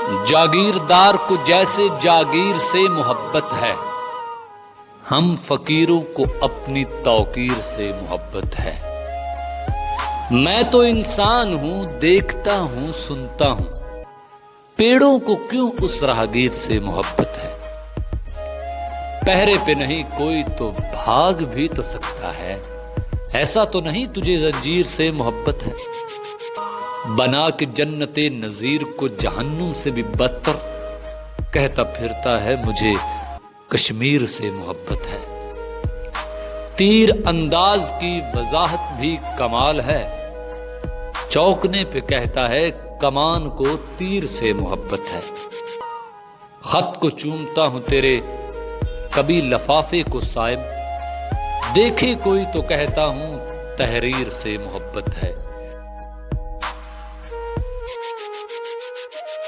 जागीरदार को जैसे जागीर से मोहब्बत है, हम फकीरों को अपनी तौकीर से मोहब्बत है। मैं तो इंसान हूं, देखता हूं, सुनता हूं, पेड़ों को क्यों उस राहगीर से मोहब्बत है। पहरे पे नहीं कोई तो भाग भी तो सकता है, ऐसा तो नहीं तुझे जंजीर से मोहब्बत है। बना के जन्नते नजीर को जहन्नुम से भी बदतर, कहता फिरता है मुझे कश्मीर से मोहब्बत है। तीर अंदाज की वजाहत भी कमाल है, चौंकने पे कहता है कमान को तीर से मोहब्बत है। खत को चूमता हूं तेरे कभी लफाफे को साइब, देखे कोई तो कहता हूं तहरीर से मोहब्बत है।